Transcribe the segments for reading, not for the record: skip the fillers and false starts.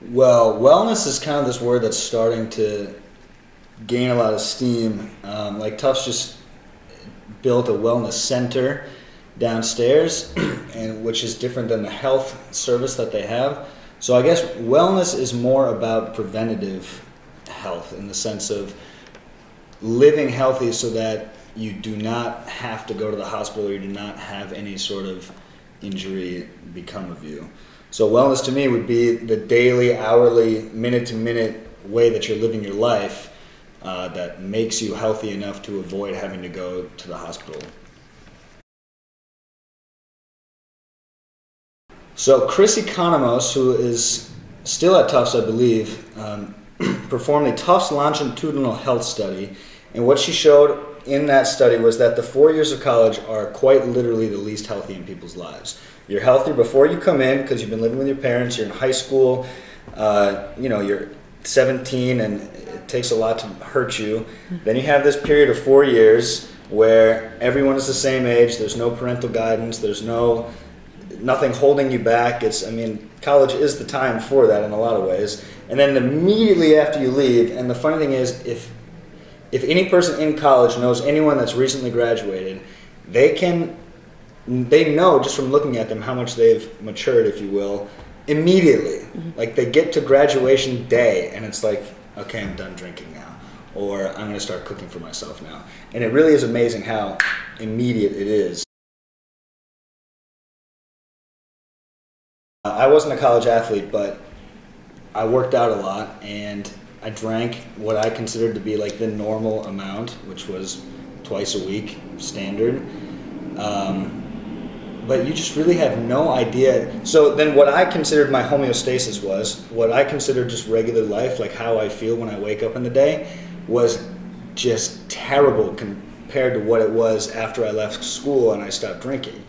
Well, wellness is kind of this word that's starting to gain a lot of steam. Like Tufts just built a wellness center downstairs, and which is different than the health service that they have. So I guess wellness is more about preventative health in the sense of living healthy so that you do not have to go to the hospital or you do not have any sort of injury become of you. So wellness to me would be the daily, hourly, minute-to-minute way that you're living your life that makes you healthy enough to avoid having to go to the hospital. So Chris Economos, who is still at Tufts, I believe, performed a Tufts longitudinal health study, and what she showed in that study was that the 4 years of college are quite literally the least healthy in people's lives. You're healthy before you come in because you've been living with your parents, you're in high school, you're 17 and it takes a lot to hurt you. Then you have this period of 4 years where everyone is the same age, there's no parental guidance, there's nothing holding you back. College is the time for that in a lot of ways. And then immediately after you leave, and the funny thing is, if any person in college knows anyone that's recently graduated, they know just from looking at them how much they've matured, if you will, immediately. Mm-hmm. Like they get to graduation day and it's like, okay, I'm done drinking now, or I'm going to start cooking for myself now. And it really is amazing how immediate it is. I wasn't a college athlete, but I worked out a lot and I drank what I considered to be like the normal amount, which was twice a week, standard. But you just really have no idea. So then what I considered my homeostasis was, what I considered just regular life, like how I feel when I wake up in the day, was just terrible compared to what it was after I left school and I stopped drinking.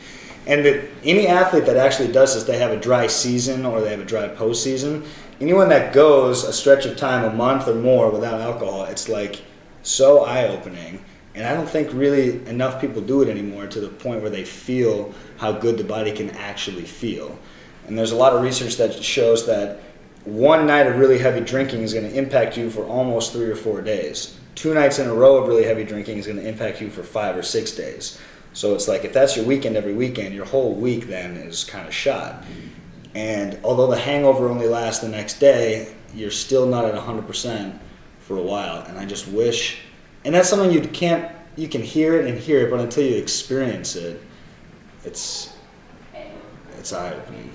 And any athlete that actually does this, they have a dry season or they have a dry postseason. Anyone that goes a stretch of time, a month or more without alcohol, it's like so eye-opening. And I don't think really enough people do it anymore to the point where they feel how good the body can actually feel. And there's a lot of research that shows that one night of really heavy drinking is going to impact you for almost 3 or 4 days. 2 nights in a row of really heavy drinking is going to impact you for 5 or 6 days. So it's like if that's your weekend every weekend, your whole week then is kind of shot. And although the hangover only lasts the next day, you're still not at 100% for a while. And I just wish, and that's something you can hear it, but until you experience it, it's eye-opening.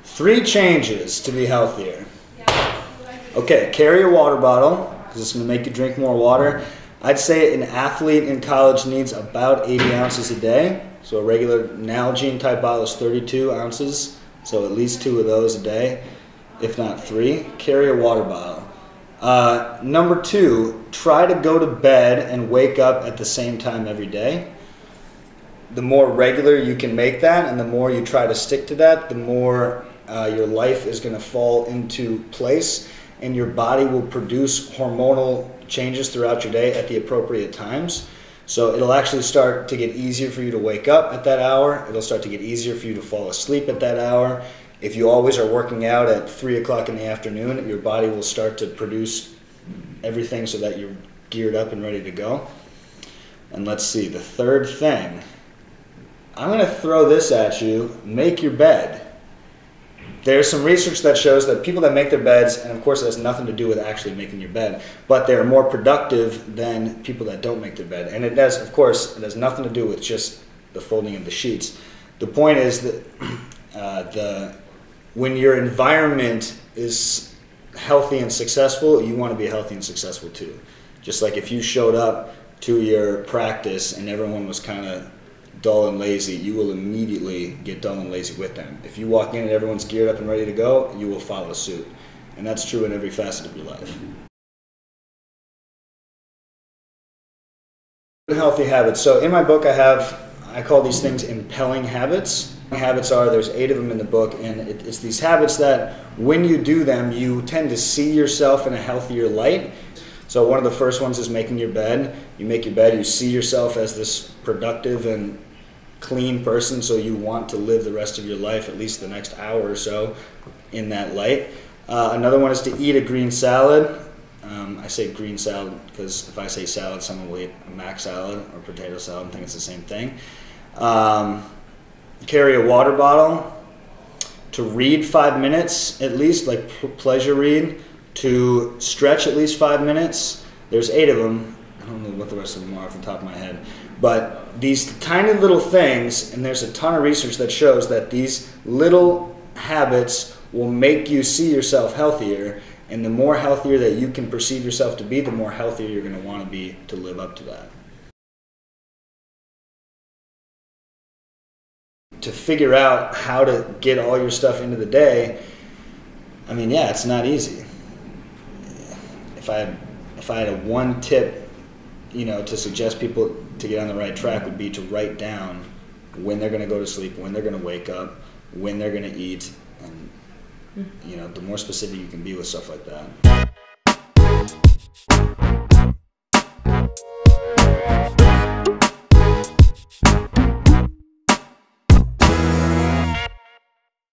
3 changes to be healthier. Okay, carry a water bottle, because it's going to make you drink more water. I'd say an athlete in college needs about 80 ounces a day. So a regular Nalgene type bottle is 32 ounces, so at least 2 of those a day, if not 3. Carry a water bottle. Number 2, try to go to bed and wake up at the same time every day. The more regular you can make that and the more you try to stick to that, the more your life is going to fall into place and your body will produce hormonal changes throughout your day at the appropriate times. So it'll actually start to get easier for you to wake up at that hour. It'll start to get easier for you to fall asleep at that hour. If you always are working out at 3 o'clock in the afternoon, your body will start to produce everything so that you're geared up and ready to go. And let's see, the third thing, I'm going to throw this at you, make your bed. There's some research that shows that people that make their beds, and of course it has nothing to do with actually making your bed, but they're more productive than people that don't make their bed. And it does, of course, it has nothing to do with just the folding of the sheets. The point is that when your environment is healthy and successful, you want to be healthy and successful too. Just like if you showed up to your practice and everyone was kind of dull and lazy, you will immediately get dull and lazy with them. If you walk in and everyone's geared up and ready to go, you will follow suit. And that's true in every facet of your life. Healthy habits. So in my book I call these things impelling habits. Habits are, there's 8 of them in the book, and it's these habits that when you do them, you tend to see yourself in a healthier light. So one of the first ones is making your bed. You make your bed, you see yourself as this productive and clean person, so you want to live the rest of your life, at least the next hour or so, in that light. Another one is to eat a green salad. I say green salad because if I say salad, someone will eat a mac salad or potato salad and think it's the same thing. Carry a water bottle. To read 5 minutes at least, like pleasure read. To stretch at least 5 minutes. There's 8 of them. I don't know what the rest of them are off the top of my head. But these tiny little things, and there's a ton of research that shows that these little habits will make you see yourself healthier, and the more healthier that you can perceive yourself to be, the more healthier you're going to want to be to live up to that. To figure out how to get all your stuff into the day, I mean, yeah, it's not easy. If I had a one tip, to suggest people to get on the right track would be to write down when they're going to go to sleep, when they're going to wake up, when they're going to eat, and the more specific you can be with stuff like that.